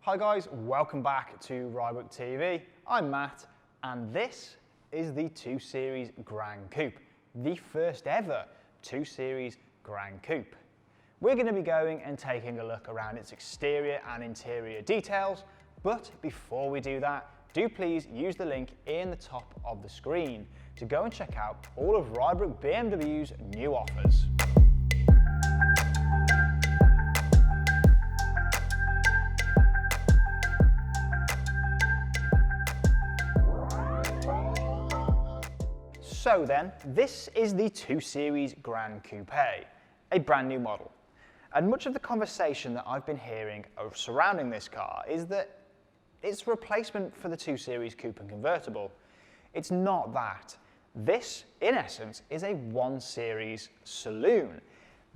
Hi guys, welcome back to Rybrook TV. I'm Matt and this is the 2 Series Gran Coupe, the first ever 2 Series Gran Coupe. We're going to be going and taking a look around its exterior and interior details, but before we do that, do please use the link in the top of the screen to go and check out all of Rybrook BMW's new offers. So then, this is the 2 Series Gran Coupe, a brand new model. And much of the conversation that I've been hearing surrounding this car is that it's a replacement for the 2 Series Coupe and convertible. It's not that. This, in essence, is a 1 Series Saloon.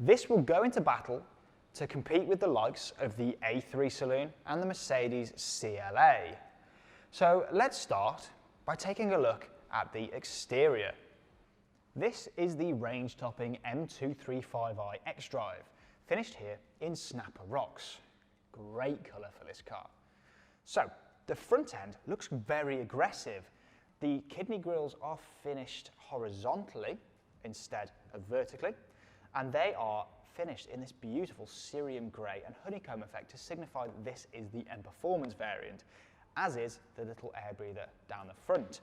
This will go into battle to compete with the likes of the A3 Saloon and the Mercedes CLA. So let's start by taking a look at the exterior. This is the range-topping M235i xDrive, finished here in Snapper Rocks. Great colour for this car. So, the front end looks very aggressive. The kidney grills are finished horizontally instead of vertically, and they are finished in this beautiful cerium grey and honeycomb effect to signify that this is the M Performance variant, as is the little air breather down the front.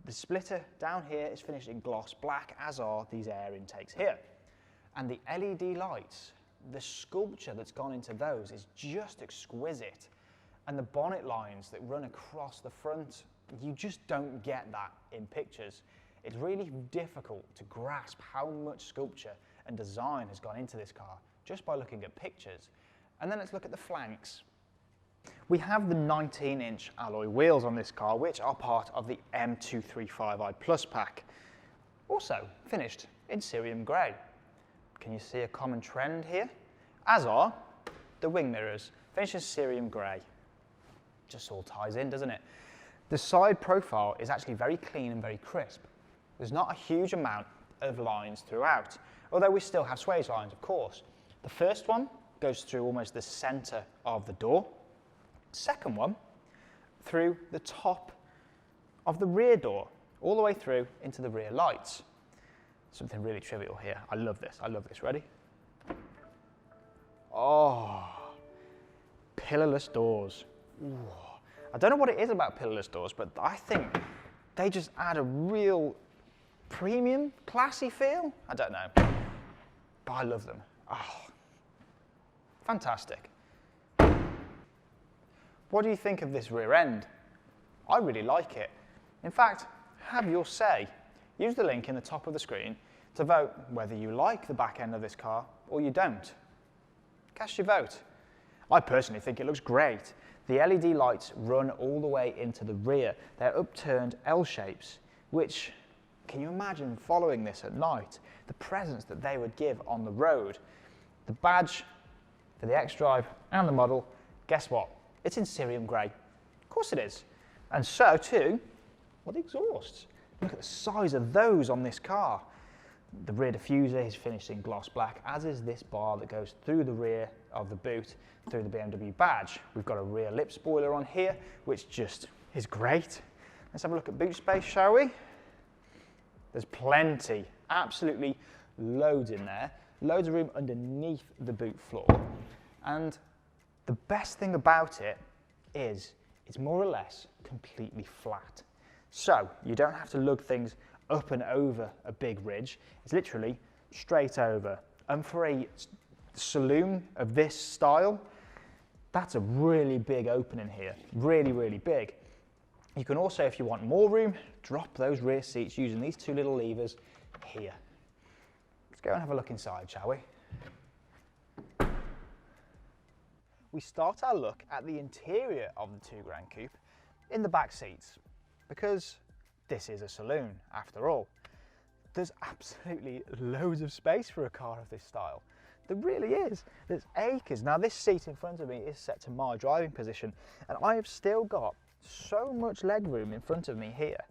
The splitter down here is finished in gloss black, as are these air intakes here. And the LED lights, the sculpture that's gone into those is just exquisite. And the bonnet lines that run across the front, you just don't get that in pictures. It's really difficult to grasp how much sculpture and design has gone into this car just by looking at pictures. And then let's look at the flanks. We have the 19-inch alloy wheels on this car, which are part of the M235i Plus pack. Also finished in cerium grey. Can you see a common trend here? As are the wing mirrors, finished in cerium grey. Just all ties in, doesn't it? The side profile is actually very clean and very crisp. There's not a huge amount of lines throughout, although we still have swage lines, of course. The first one goes through almost the centre of the door. Second one through the top of the rear door, all the way through into the rear lights. Something really trivial here. I love this. Ready? Oh, pillarless doors. Ooh. I don't know what it is about pillarless doors, but I think they just add a real premium, classy feel. I don't know, but I love them. Oh, fantastic. What do you think of this rear end? I really like it. In fact, have your say. Use the link in the top of the screen to vote whether you like the back end of this car or you don't. Cast your vote. I personally think it looks great. The LED lights run all the way into the rear. They're upturned L shapes, which, can you imagine following this at night? The presence that they would give on the road. The badge for the xDrive and the model, guess what? It's in cerium grey. Of course it is. And so too, well, the exhausts. Look at the size of those on this car. The rear diffuser is finished in gloss black, as is this bar that goes through the rear of the boot, through the BMW badge. We've got a rear lip spoiler on here, which just is great. Let's have a look at boot space, shall we? There's plenty, absolutely loads in there. Loads of room underneath the boot floor. And the best thing about it is it's more or less completely flat. So you don't have to lug things up and over a big ridge. It's literally straight over. And for a saloon of this style, that's a really big opening here. Really, really big. You can also, if you want more room, drop those rear seats using these two little levers here. Let's go and have a look inside, shall we? We start our look at the interior of the 2 Gran Coupe in the back seats, because this is a saloon after all. There's absolutely loads of space for a car of this style. There really is. There's acres. Now this seat in front of me is set to my driving position, and I have still got so much leg room in front of me here.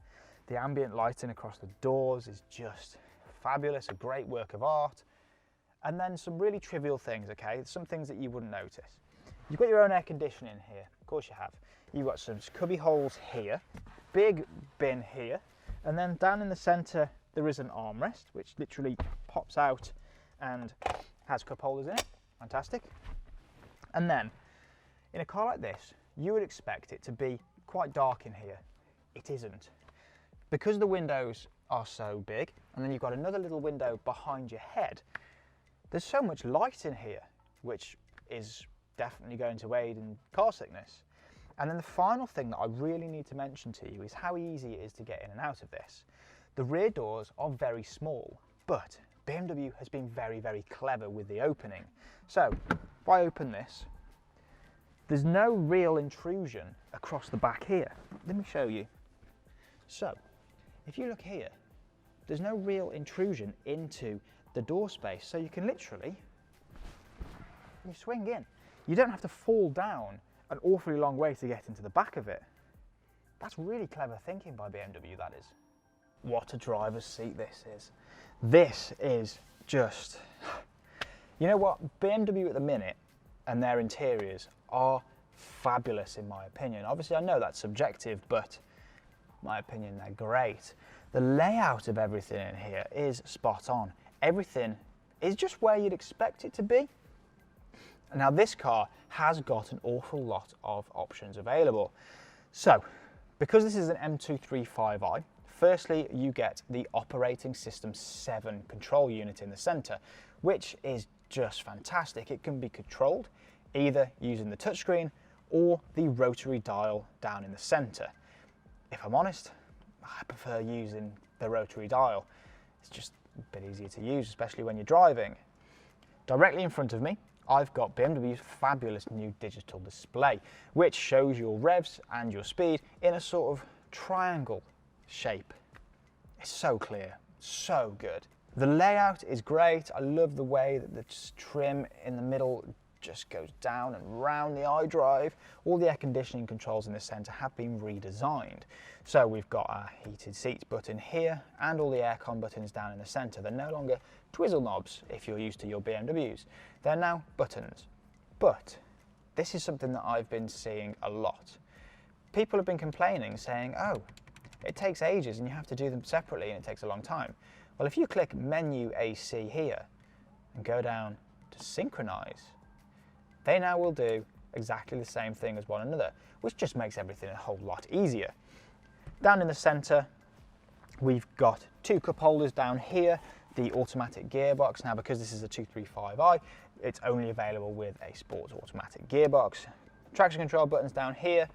The ambient lighting across the doors is just fabulous, a great work of art. And then some really trivial things, okay? Some things that you wouldn't notice. You've got your own air conditioning here, of course you have. You've got some cubby holes here, big bin here, and then down in the centre there is an armrest which literally pops out and has cup holders in it. Fantastic. And then in a car like this, you would expect it to be quite dark in here. It isn't. Because the windows are so big, and then you've got another little window behind your head, there's so much light in here, which is definitely going to aid in car sickness. And then the final thing that I really need to mention to you is how easy it is to get in and out of this. The rear doors are very small, but BMW has been very, very clever with the opening. So if I open this, there's no real intrusion across the back here. Let me show you. So if you look here, there's no real intrusion into the door space. So you can literally, you swing in. You don't have to fall down an awfully long way to get into the back of it. That's really clever thinking by BMW, that is. What a driver's seat this is. This is just, you know what, BMW at the minute and their interiors are fabulous in my opinion. Obviously I know that's subjective, but in my opinion they're great. The layout of everything in here is spot on. Everything is just where you'd expect it to be. Now this car has got an awful lot of options available. So, because this is an M235i, firstly you get the Operating System 7 control unit in the centre, which is just fantastic. It can be controlled either using the touchscreen or the rotary dial down in the centre. If I'm honest, I prefer using the rotary dial. It's just a bit easier to use, especially when you're driving. Directly in front of me, I've got BMW's fabulous new digital display, which shows your revs and your speed in a sort of triangle shape. It's so clear, so good. The layout is great. I love the way that the trim in the middle just goes down and round the iDrive. All the air conditioning controls in the centre have been redesigned. So we've got our heated seats button here and all the aircon buttons down in the centre. They're no longer twizzle knobs if you're used to your BMWs. They're now buttons. But this is something that I've been seeing a lot. People have been complaining, saying, oh, it takes ages and you have to do them separately and it takes a long time. Well, if you click Menu AC here and go down to Synchronize, they now will do exactly the same thing as one another, which just makes everything a whole lot easier. Down in the centre, we've got two cup holders down here, the automatic gearbox. Now, because this is a 235i, it's only available with a sports automatic gearbox. Traction control buttons down here,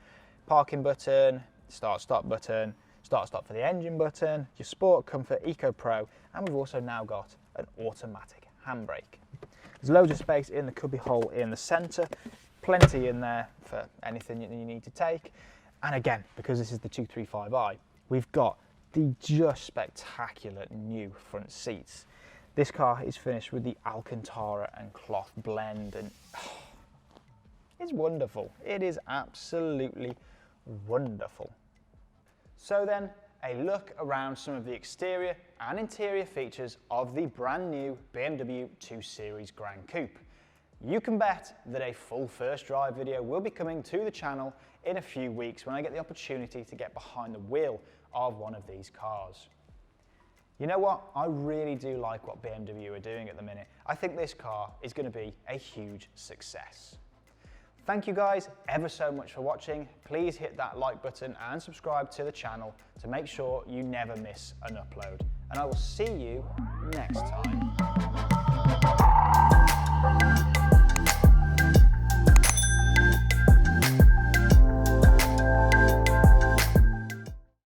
parking button, start-stop button, start-stop for the engine button, your Sport, Comfort, Eco Pro, and we've also now got an automatic handbrake. There's loads of space in the cubby hole in the centre, plenty in there for anything that you need to take. And again, because this is the 235i, we've got the just spectacular new front seats. This car is finished with the Alcantara and cloth blend, and it's wonderful. It is absolutely wonderful. So then, a look around some of the exterior and interior features of the brand new BMW 2 Series Gran Coupe. You can bet that a full first drive video will be coming to the channel in a few weeks when I get the opportunity to get behind the wheel of one of these cars. You know what? I really do like what BMW are doing at the minute. I think this car is going to be a huge success. Thank you guys ever so much for watching. Please hit that like button and subscribe to the channel to make sure you never miss an upload. And I will see you next time.